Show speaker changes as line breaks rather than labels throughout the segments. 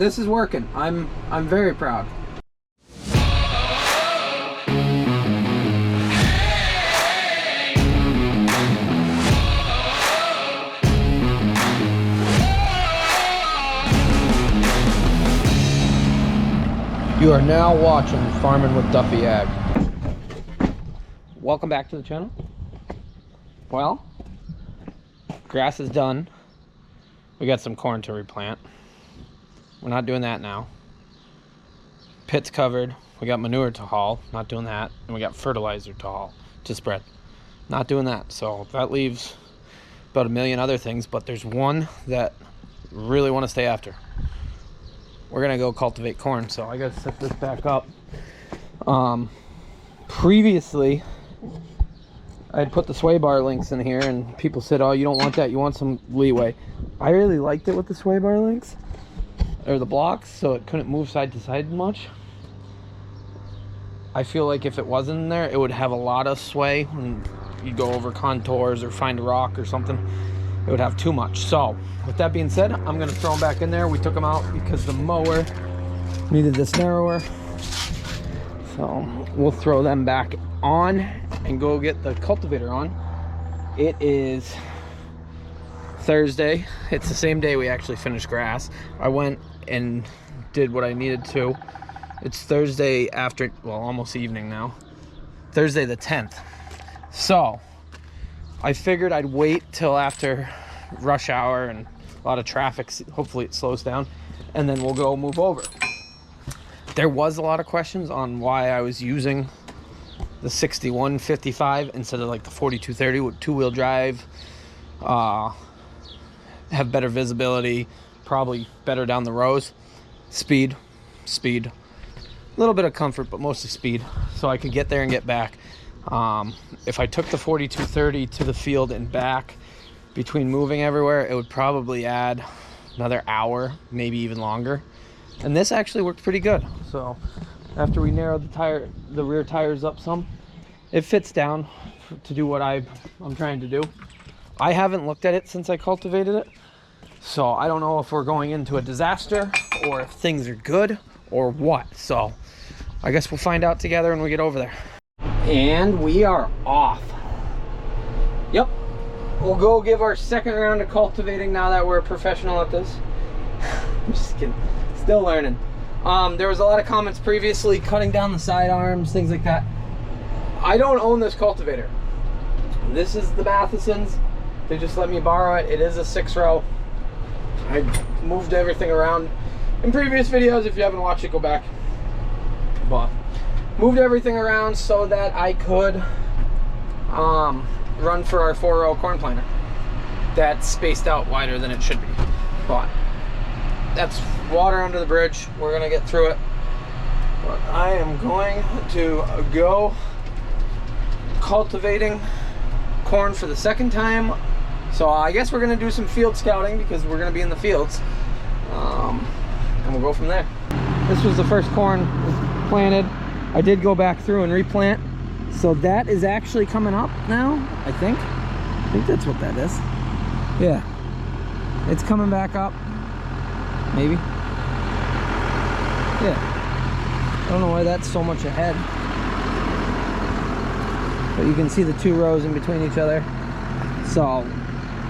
this is working. I'm very proud. You are now watching Farming with Duffy Ag. Welcome back to the channel. Well, grass is done. We got some corn to replant. We're not doing that now. Pit's covered. We got manure to haul. Not doing that. And we got fertilizer to haul, to spread. Not doing that. So that leaves about a million other things, but there's one that really want to stay after. We're gonna go cultivate corn, so I gotta set this back up. Previously I had put the sway bar links in here and people said, oh, you don't want that, you want some leeway. I really liked it with the sway bar links, or the blocks, so it couldn't move side to side much. I feel like if it wasn't in there, it would have a lot of sway when you go over contours or find a rock or something. It would have too much. So with that being said, I'm gonna throw them back in there. We took them out because the mower needed this narrower, so we'll throw them back on and go get the cultivator on. It is Thursday. It's the same day we actually finished grass. I went and did what I needed to. It's Thursday after, well, almost evening now, Thursday the 10th. So I figured I'd wait till after rush hour and a lot of traffic, hopefully it slows down, and then we'll go move over. There was a lot of questions on why I was using the 6155 instead of like the 4230 with two-wheel drive, have better visibility, probably better down the rows, speed, a little bit of comfort, but mostly speed, so I could get there and get back. If I took the 4230 to the field and back between moving everywhere, it would probably add another hour, maybe even longer. And this actually worked pretty good. So after we narrowed the rear tires up some, it fits down to do what I'm trying to do. I haven't looked at it since I cultivated it, so I don't know if we're going into a disaster or if things are good or what. So I guess we'll find out together when we get over there. And we are off. Yep, we'll go give our second round of cultivating now that we're a professional at this. I'm just kidding, still learning. There was a lot of comments previously, cutting down the side arms, things like that. I don't own this cultivator. This is the Matheson's. They just let me borrow it. It is a 6-row. I moved everything around in previous videos. If you haven't watched it, go back. But moved everything around so that I could run for our 4-row corn planter. That's spaced out wider than it should be, but that's water under the bridge. We're gonna get through it. But I am going to go cultivating corn for the second time. So I guess we're gonna do some field scouting because we're gonna be in the fields, and we'll go from there. This was the first corn planted. I did go back through and replant, so that is actually coming up now. I think that's what that is. Yeah, it's coming back up, maybe. Yeah, I don't know why that's so much ahead, but you can see the 2 rows in between each other. So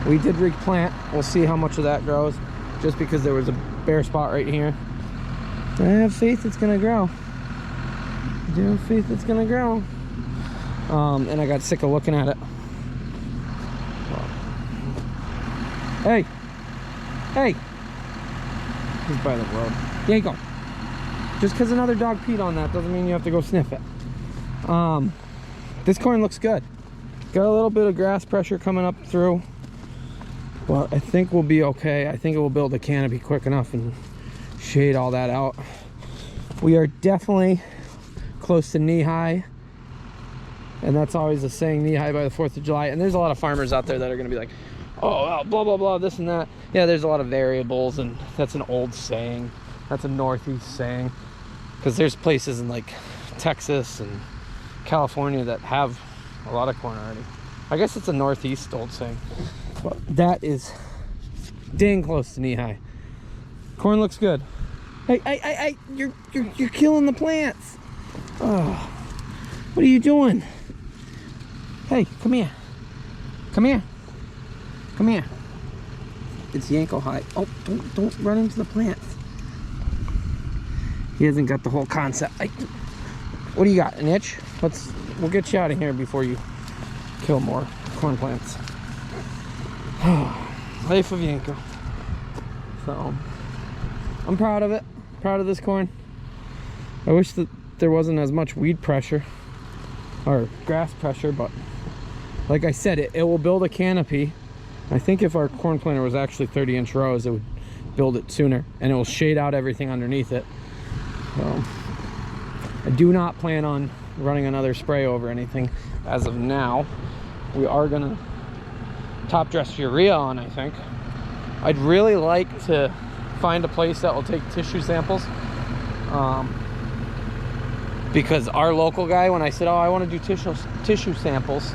we did replant. We'll see how much of that grows, just because there was a bare spot right here. I have faith it's gonna grow. I do have faith it's gonna grow. And I got sick of looking at it. Hey, he's by the road. There you go. Just because another dog peed on that doesn't mean you have to go sniff it. This corn looks good. Got a little bit of grass pressure coming up through, but I think we'll be okay. I think it will build a canopy quick enough and shade all that out. We are definitely close to knee-high, and that's always a saying, knee-high by the 4th of July. And there's a lot of farmers out there that are going to be like, oh, well, blah, blah, blah, this and that. Yeah, there's a lot of variables, and that's an old saying. That's a Northeast saying, because there's places in like Texas and California that have a lot of corn already. I guess it's a Northeast old saying, but that is dang close to knee-high. Corn looks good. Hey, you're killing the plants. Oh, what are you doing? Hey, come here. Come here. Come here. It's Yanko high. Oh, don't run into the plants. He hasn't got the whole concept. What do you got? An itch? We'll get you out of here before you kill more corn plants. Life of Yanko. So I'm proud of it. Proud of this corn. I wish that there wasn't as much weed pressure or grass pressure, but like I said, it will build a canopy. I think if our corn planter was actually 30-inch rows, it would build it sooner, and it will shade out everything underneath it. So I do not plan on running another spray over anything as of now. We are gonna top dress urea on, I think. I'd really like to find a place that will take tissue samples, because our local guy, when I said, oh, I want to do tissue samples,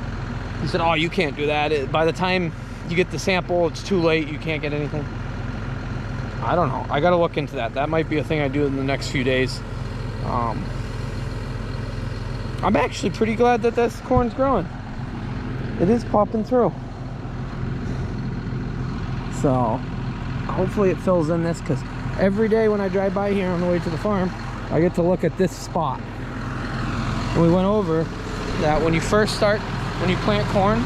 he said, oh, you can't do that. By the time you get the sample, it's too late. You can't get anything. I don't know. I got to look into that. That might be a thing I do in the next few days. I'm actually pretty glad that this corn's growing. It is popping through. So hopefully it fills in this, because every day when I drive by here on the way to the farm, I get to look at this spot. And we went over that when you plant corn,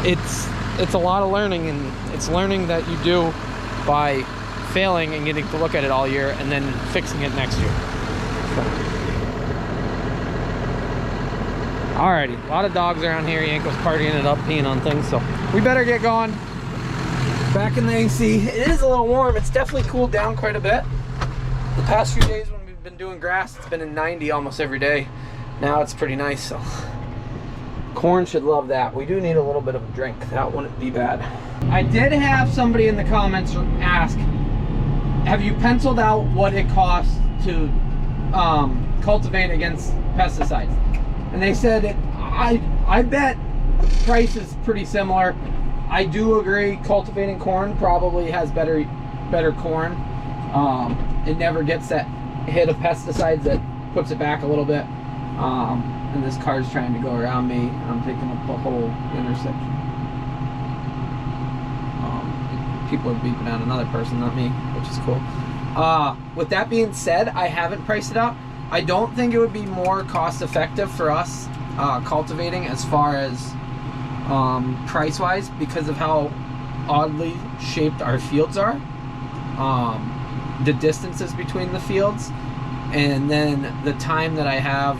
it's a lot of learning, and it's learning that you do by failing and getting to look at it all year and then fixing it next year. Alrighty, a lot of dogs around here. Yanko's partying it up, peeing on things, so we better get going. Back in the AC. It is a little warm. It's definitely cooled down quite a bit. The past few days when we've been doing grass, it's been in 90 almost every day. Now it's pretty nice, so corn should love that. We do need a little bit of a drink. That wouldn't be bad. I did have somebody in the comments ask, have you penciled out what it costs to cultivate against pesticides? And they said, I bet the price is pretty similar. I do agree, cultivating corn probably has better corn. It never gets that hit of pesticides that puts it back a little bit. And this car's trying to go around me, and I'm taking up the whole intersection. People are beeping out another person, not me, which is cool. With that being said, I haven't priced it out. I don't think it would be more cost effective for us cultivating as far as price wise, because of how oddly shaped our fields are, the distances between the fields, and then the time that I have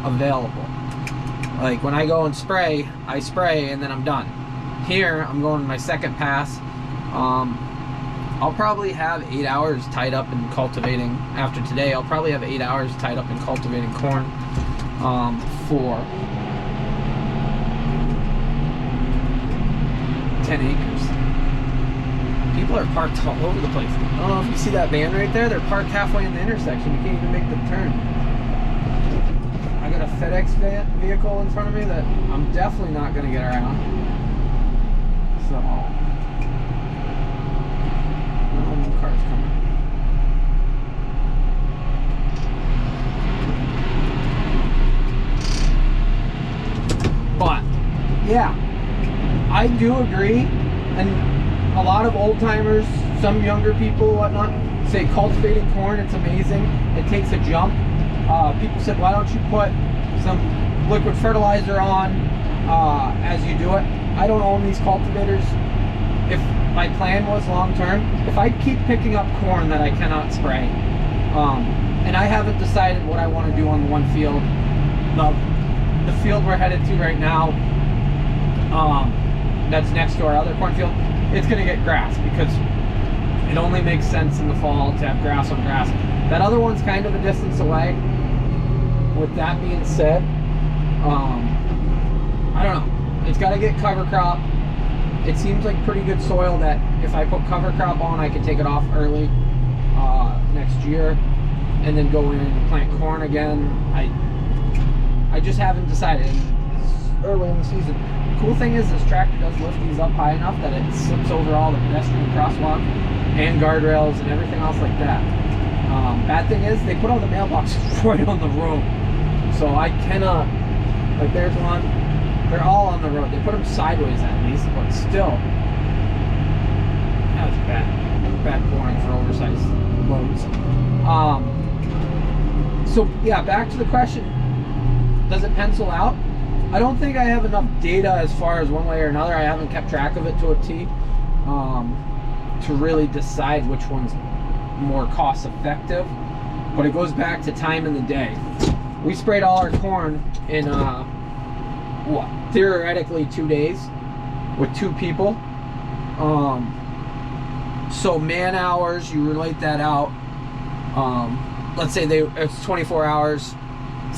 available. Like when I go and spray, I spray and then I'm done. Here I'm going my second pass. I'll probably have 8 hours tied up in cultivating. After today, I'll probably have 8 hours tied up in cultivating corn for 10 acres. People are parked all over the place. I don't know if you see that van right there. They're parked halfway in the intersection. You can't even make the turn. I got a FedEx vehicle in front of me that I'm definitely not going to get around. So, the car's coming. But yeah, I do agree, and a lot of old timers, some younger people, whatnot, say cultivating corn, it's amazing. It takes a jump. People said, why don't you put some liquid fertilizer on as you do it? I don't own these cultivators. If my plan was long term, if I keep picking up corn that I cannot spray, and I haven't decided what I want to do on one field, the field we're headed to right now, that's next to our other cornfield, it's going to get grass, because it only makes sense in the fall to have grass on grass. That other one's kind of a distance away. With that being said, I don't know. It's got to get cover crop. It seems like pretty good soil that if I put cover crop on, I can take it off early next year and then go in and plant corn again. I just haven't decided. It's early in the season. The cool thing is this tractor does lift these up high enough that it slips over all the pedestrian crosswalk and guardrails and everything else like that. Bad thing is they put all the mailboxes right on the road, so I cannot, like there's one, they're all on the road. They put them sideways at least, but still, that was bad pouring for oversized loads. So yeah, back to the question, does it pencil out? I don't think I have enough data as far as one way or another. I haven't kept track of it to a T to really decide which one's more cost effective, but it goes back to time in the day. We sprayed all our corn in what, theoretically 2 days with 2 people. So man hours, you relate that out, let's say it's 24 hours,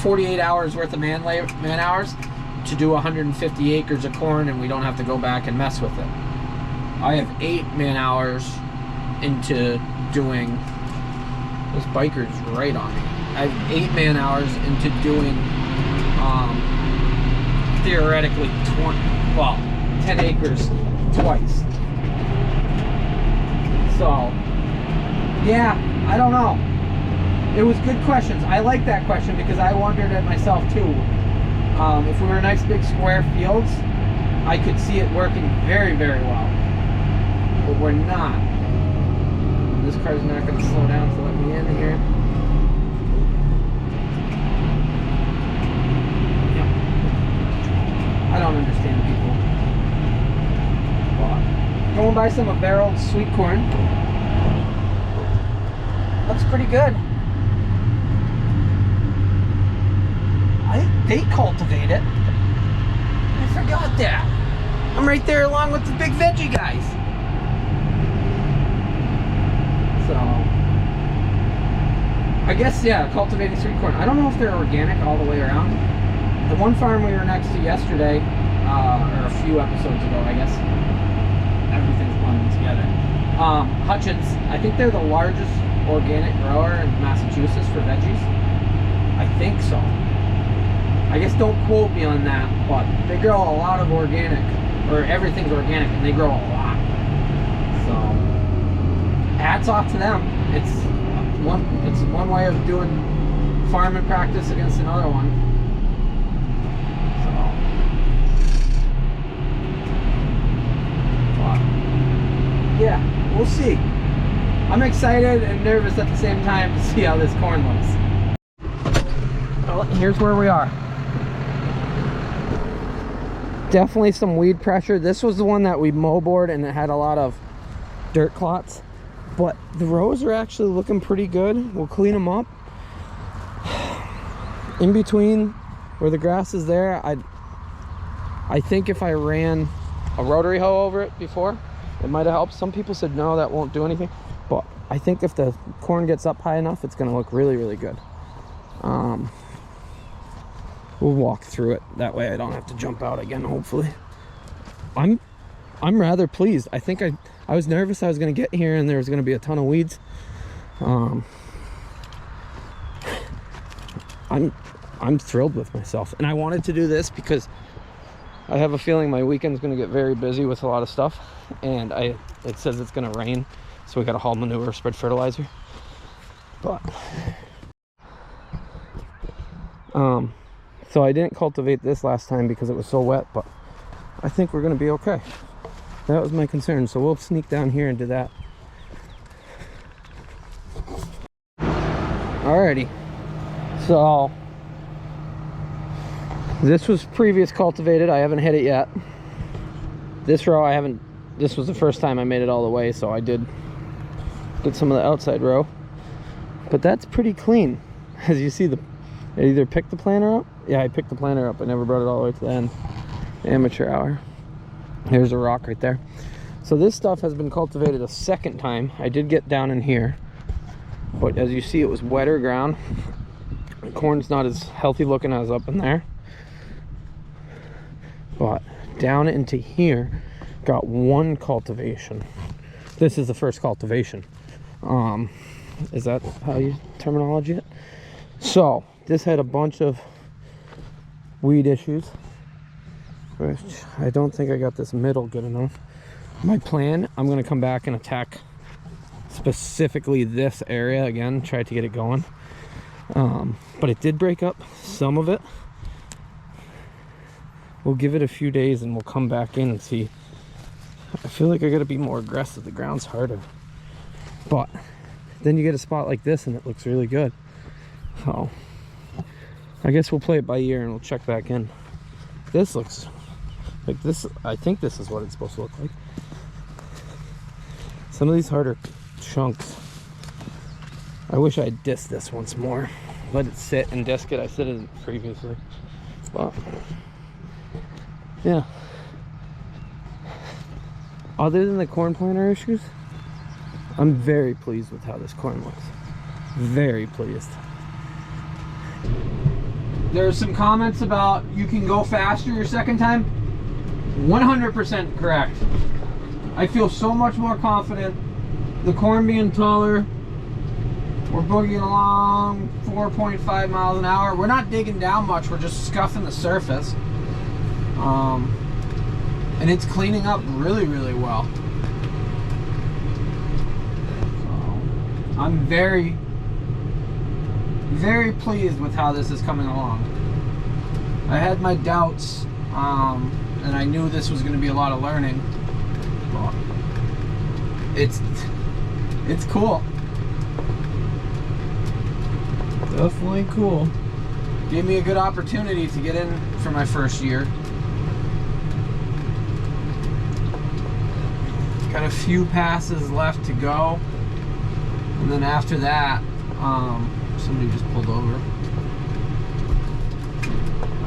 48 hours worth of man hours to do 150 acres of corn, and we don't have to go back and mess with it. I have 8 man hours into doing, this biker's right on me. I have 8 man hours into doing theoretically 10 acres twice. So yeah, I don't know. It was good questions. I like that question because I wondered it myself too. If we were nice big square fields, I could see it working very, very well. But we're not. This car's not going to slow down to let me in here. I don't understand people. But going by some of their old sweet corn. Looks pretty good. They cultivate it. I forgot that. I'm right there along with the big veggie guys. So, I guess, yeah, cultivating sweet corn. I don't know if they're organic all the way around. The one farm we were next to yesterday, or a few episodes ago, I guess. Everything's blending together. Hutchins, I think they're the largest organic grower in Massachusetts for veggies. I think so. I guess don't quote me on that, but they grow a lot of organic, or everything's organic, and they grow a lot. So, hats off to them. It's one way of doing farming practice against another one. So, but, yeah, we'll see. I'm excited and nervous at the same time to see how this corn looks. Well, here's where we are. Definitely some weed pressure. This was the one that we mow-bored and it had a lot of dirt clots, but the rows are actually looking pretty good. We'll clean them up. In between where the grass is there, I think if I ran a rotary hoe over it before, it might have helped. Some people said no, that won't do anything, but I think if the corn gets up high enough, it's going to look really, really good. We'll walk through it. That way I don't have to jump out again, hopefully. I'm rather pleased. I think I was nervous I was going to get here and there was going to be a ton of weeds. I'm thrilled with myself. And I wanted to do this because I have a feeling my weekend's going to get very busy with a lot of stuff. And it says it's going to rain, so we got to haul manure, spread fertilizer. But so I didn't cultivate this last time because it was so wet, but I think we're going to be okay. That was my concern, so we'll sneak down here and do that. Alrighty, so this was previous cultivated. I haven't hit it yet. This row I haven't, this was the first time I made it all the way, so I did some of the outside row, but that's pretty clean. As you see, I either picked the planter up. Yeah, I picked the planter up. I never brought it all the way to the end. Amateur hour. There's a rock right there. So this stuff has been cultivated a second time. I did get down in here, but as you see, it was wetter ground. The corn's not as healthy looking as up in there, but down into here got one cultivation. This is the first cultivation. Is that how you terminology it? So this had a bunch of weed issues, which I don't think I got this middle good enough. My plan, I'm going to come back and attack specifically this area again, tried to get it going. But it did break up some of it. We'll give it a few days and we'll come back in and see. I feel like I gotta be more aggressive. The ground's harder. But then you get a spot like this and it looks really good. So I guess we'll play it by ear and we'll check back in. This looks like this. I think this is what it's supposed to look like. Some of these harder chunks. I wish I'd disc this once more. Let it sit and disc it. I said it previously. But yeah. Other than the corn planter issues, I'm very pleased with how this corn looks. Very pleased. There's some comments about you can go faster your second time. 100% correct. I feel so much more confident. The corn being taller, we're boogieing along 4.5 miles an hour. We're not digging down much, we're just scuffing the surface. And it's cleaning up really, really well. So, I'm very, very pleased with how this is coming along. I had my doubts, and I knew this was going to be a lot of learning. But it's cool. Definitely cool. Gave me a good opportunity to get in for my first year. Got a few passes left to go, and then after that, somebody just pulled over. I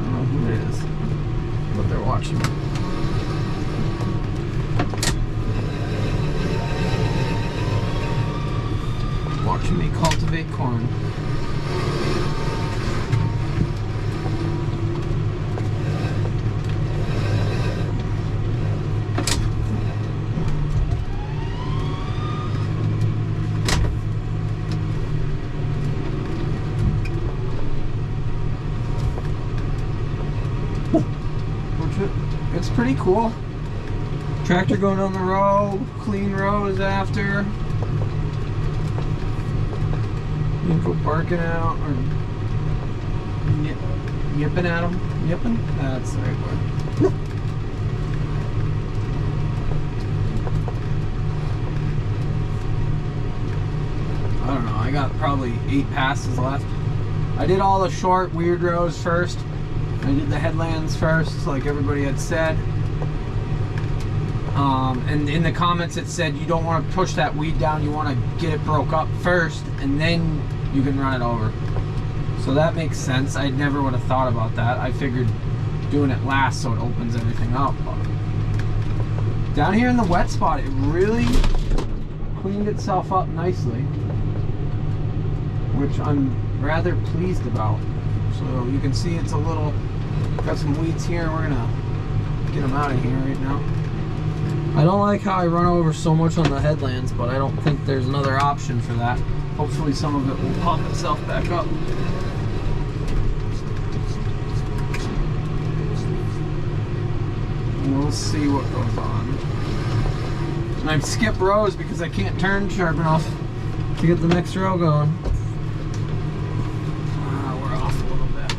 don't know who it is, but they're watching me. Watching me cultivate corn. It's pretty cool. Tractor going down the row, clean rows after. You can go barking out or yipping at them. Yipping? That's the right word. I don't know, I got probably 8 passes left. I did all the short, weird rows first. I did the headlands first, like everybody had said. And in the comments it said you don't want to push that weed down, you want to get it broke up first, and then you can run it over. So that makes sense. I never would have thought about that. I figured doing it last so it opens everything up. But down here in the wet spot, it really cleaned itself up nicely, which I'm rather pleased about. So you can see it's a little, got some weeds here. We're gonna get them out of here right now. I don't like how I run over so much on the headlands, but I don't think there's another option for that. Hopefully some of it will pop itself back up. We'll see what goes on. And I skip rows because I can't turn sharp enough to get the next row going. We're off a little bit.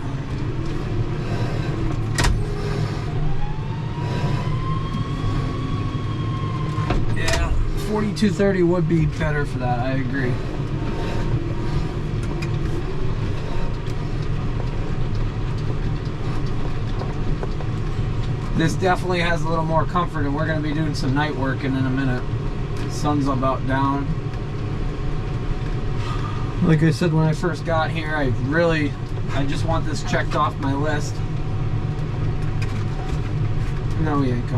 Yeah, 4230 would be better for that, I agree. This definitely has a little more comfort, and we're going to be doing some night working in a minute. The sun's about down. Like I said when I first got here, I just want this checked off my list. No, we ain't go.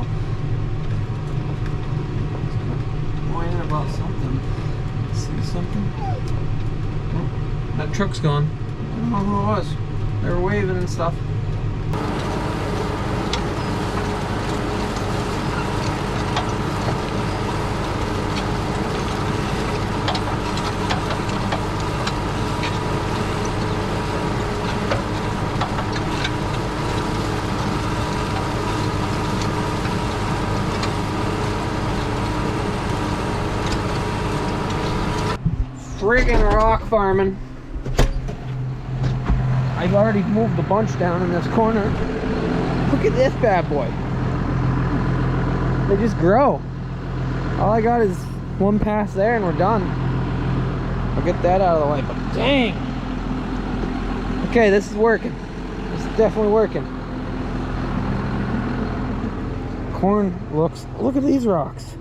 Whining about something. See something? Oh, that truck's gone. I don't know who it was. They were waving and stuff. friggin' rock farming. I've already moved a bunch down in this corner. Look at this bad boy. They just grow. All I got is one pass there and we're done. I'll get that out of the way, but dang. Okay, this is working. This is definitely working. Corn looks, look at these rocks.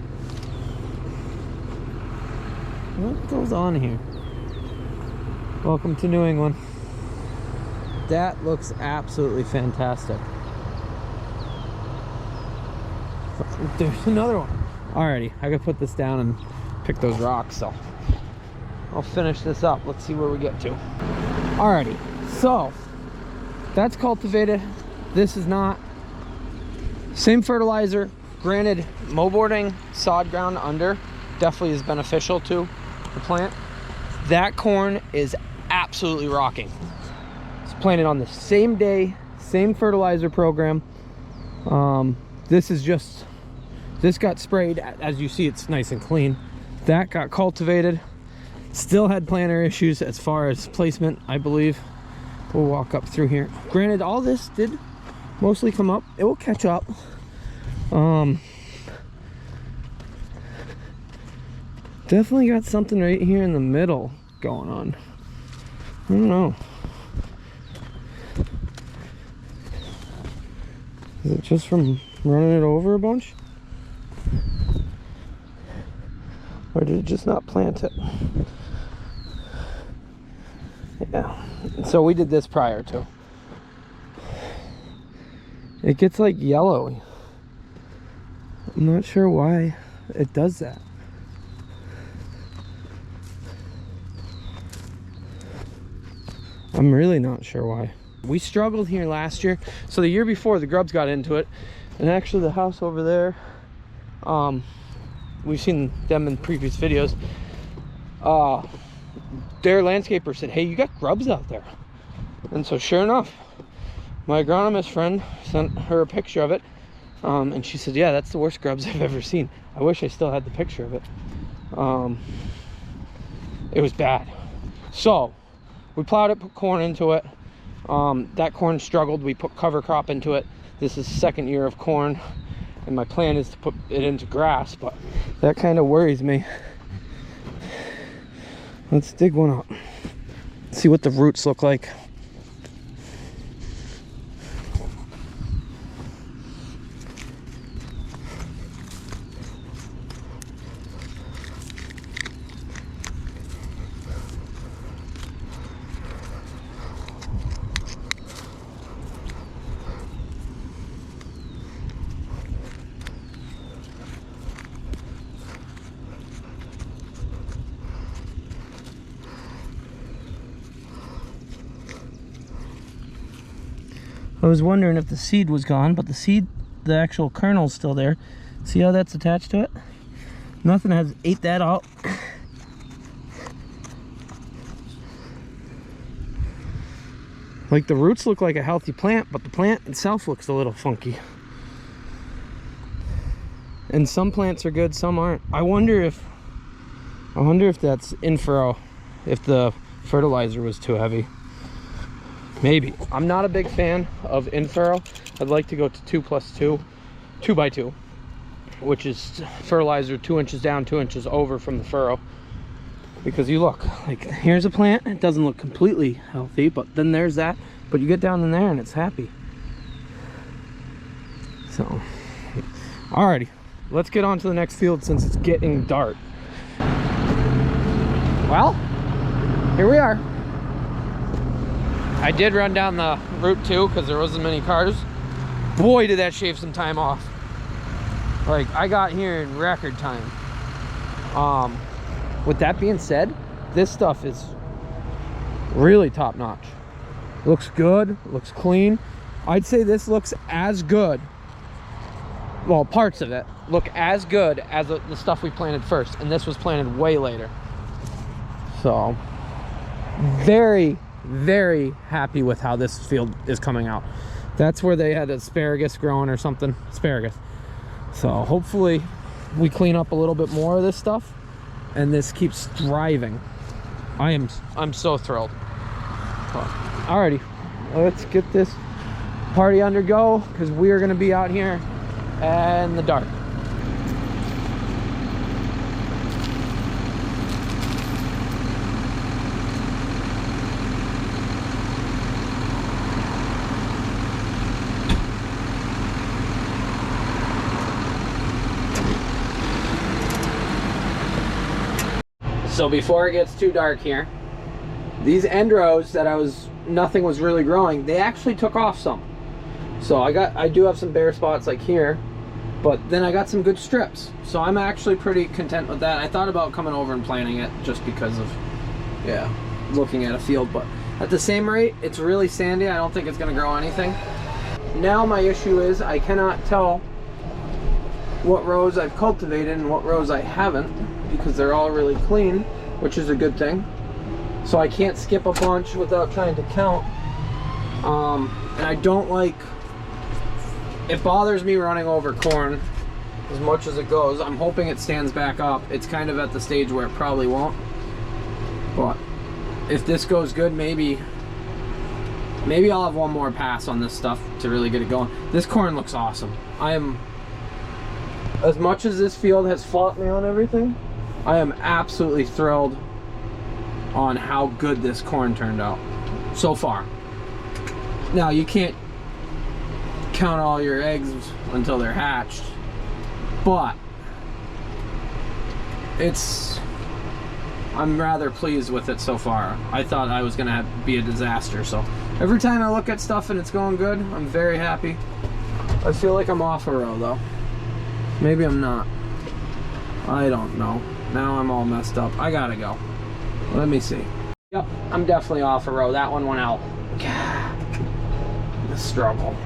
What goes on here? Welcome to New England. That looks absolutely fantastic. There's another one. Alrighty, I gotta put this down and pick those rocks, so I'll finish this up. Let's see where we get to. Alrighty, so that's cultivated. This is not. Same fertilizer. Granted, moldboarding sod ground under definitely is beneficial to the plant. That corn is absolutely rocking. It's planted on the same day, same fertilizer program. This is just, this got sprayed. As you see, it's nice and clean. That got cultivated. Still had planter issues as far as placement, I believe. We'll walk up through here. Granted, all this did mostly come up. It will catch up. Definitely got something right here in the middle going on. I don't know. Is it just from running it over a bunch? Or did it just not plant it? Yeah. So we did this prior to. It gets like yellowy. I'm not sure why it does that. I'm really not sure why. We struggled here last year. So the year before, the grubs got into it. And actually the house over there, we've seen them in previous videos. Their landscaper said, hey, you got grubs out there. And so sure enough, my agronomist friend sent her a picture of it. And she said, yeah, that's the worst grubs I've ever seen. I wish I still had the picture of it. It was bad. So we plowed it, put corn into it. That corn struggled. We put cover crop into it. This is the second year of corn, and my plan is to put it into grass, but that kind of worries me. Let's dig one up. See what the roots look like. I was wondering if the seed was gone, but the seed, the actual kernel's still there. See how that's attached to it? Nothing has ate that out. Like the roots look like a healthy plant, but the plant itself looks a little funky. And some plants are good, some aren't. I wonder if that's in furrow, if the fertilizer was too heavy. Maybe. I'm not a big fan of in furrow. I'd like to go to 2+2, 2x2, which is fertilizer 2 inches down, 2 inches over from the furrow. Because you look, like here's a plant, it doesn't look completely healthy, but then there's that, but you get down in there and it's happy. So, alrighty, let's get on to the next field since it's getting dark. Well, here we are. I did run down the route too because there wasn't many cars. Boy, did that shave some time off. Like, I got here in record time. With that being said, this stuff is really top notch. Looks good, looks clean. I'd say this looks as good. Well, parts of it look as good as the stuff we planted first, and this was planted way later. So, very, very happy with how this field is coming out. That's where they had asparagus growing or something. Asparagus. So hopefully we clean up a little bit more of this stuff and this keeps thriving. I'm so thrilled. Alrighty, let's get this party undergo, because we are going to be out here in the dark. So before it gets too dark here, these end rows that nothing was really growing, they actually took off some. So I do have some bare spots like here, but then I got some good strips. So I'm actually pretty content with that. I thought about coming over and planting it just because of, yeah, looking at a field, but at the same rate, it's really sandy. I don't think it's gonna grow anything. Now my issue is I cannot tell what rows I've cultivated and what rows I haven't, because they're all really clean, which is a good thing. So I can't skip a bunch without trying to count. And I don't like, it bothers me running over corn as much as it goes. I'm hoping it stands back up. It's kind of at the stage where it probably won't. But if this goes good, maybe I'll have one more pass on this stuff to really get it going. This corn looks awesome. As much as this field has fought me on everything, I am absolutely thrilled on how good this corn turned out so far. Now, you can't count all your eggs until they're hatched, but I'm rather pleased with it so far. I thought I was gonna be a disaster, so every time I look at stuff and it's going good, I'm very happy. I feel like I'm off a row though. Maybe I'm not. I don't know. Now I'm all messed up. I gotta go. Let me see. Yep, I'm definitely off a row. That one went out. The struggle.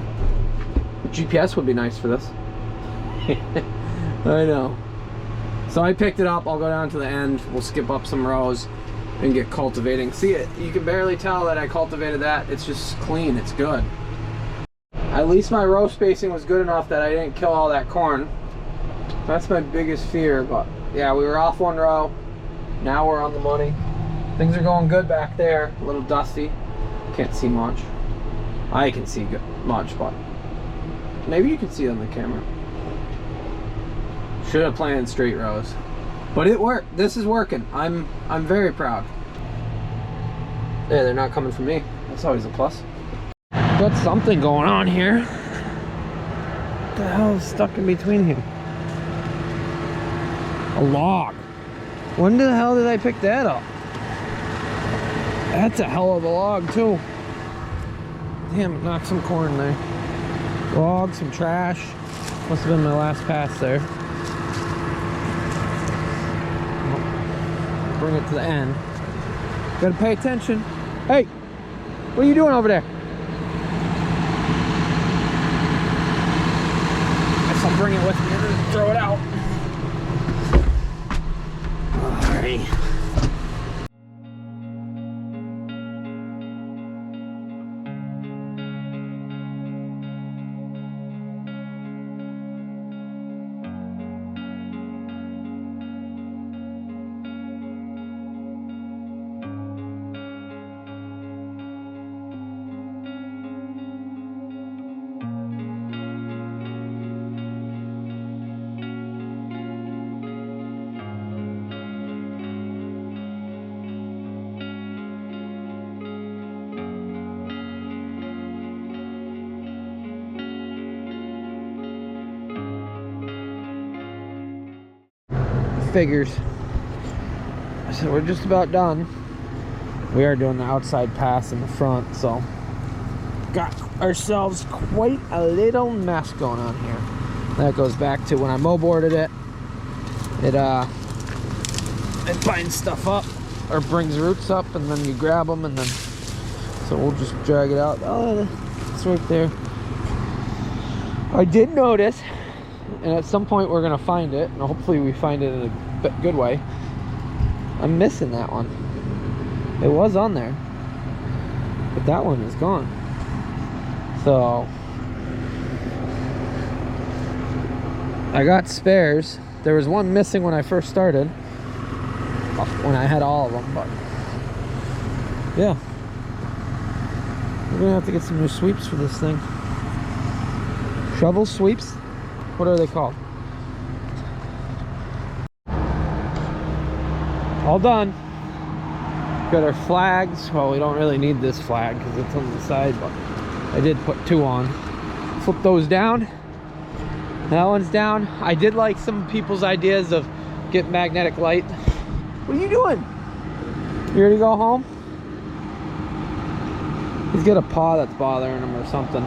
GPS would be nice for this. I know. So I picked it up. I'll go down to the end. We'll skip up some rows and get cultivating. See it? You can barely tell that I cultivated that. It's just clean. It's good. At least my row spacing was good enough that I didn't kill all that corn. That's my biggest fear, but yeah, we were off one row. Now we're on the money. Things are going good back there. A little dusty. Can't see much. I can see much, but maybe you can see it on the camera. Should have planted straight rows, but it worked. This is working. I'm very proud. Yeah, they're not coming from me. That's always a plus. Got something going on here. What the hell is stuck in between here? A log. When the hell did I pick that up? That's a hell of a log too. Damn, it knocked some corn there. Log, some trash. Must have been my last pass there. Bring it to the end. Gotta pay attention. Hey, what are you doing over there? Guess I'll bring it with me and throw it out. Alright. Figures. So we're just about done. We are doing the outside pass in the front, so got ourselves quite a little mess going on here. That goes back to when I mow-boarded it. It binds stuff up or brings roots up, and then you grab them, and then so we'll just drag it out. Oh, it's right there. I did notice, and at some point we're gonna find it, and hopefully we find it in a good way. I'm missing that one. It was on there, but that one is gone. So I got spares. There was one missing when I first started, when I had all of them, but Yeah. We're gonna have to get some new sweeps for this thing. Shovel sweeps? What are they called? All done. Got our flags. Well, we don't really need this flag because it's on the side, but I did put 2 on. Flip those down. That one's down. I did like some people's ideas of getting magnetic light. What are you doing? You ready to go home? He's got a paw that's bothering him or something.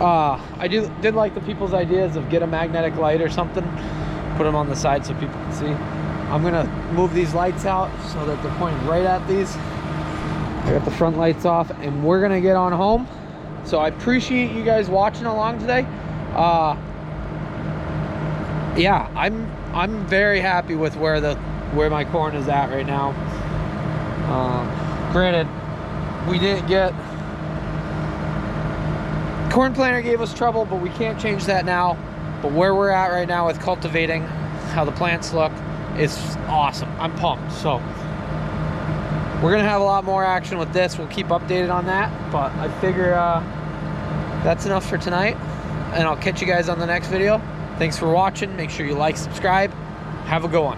I did like the people's ideas of get a magnetic light or something. Put them on the side so people can see. I'm gonna move these lights out so that they're pointing right at these. I got the front lights off and we're gonna get on home. So I appreciate you guys watching along today. Yeah, I'm very happy with where my corn is at right now. Granted, we didn't get corn planter gave us trouble, but we can't change that now. But where we're at right now with cultivating, how the plants look, is awesome. I'm pumped. So we're gonna have a lot more action with this. We'll keep updated on that, but I figure that's enough for tonight, and I'll catch you guys on the next video. Thanks for watching. Make sure you like, subscribe. Have a good one.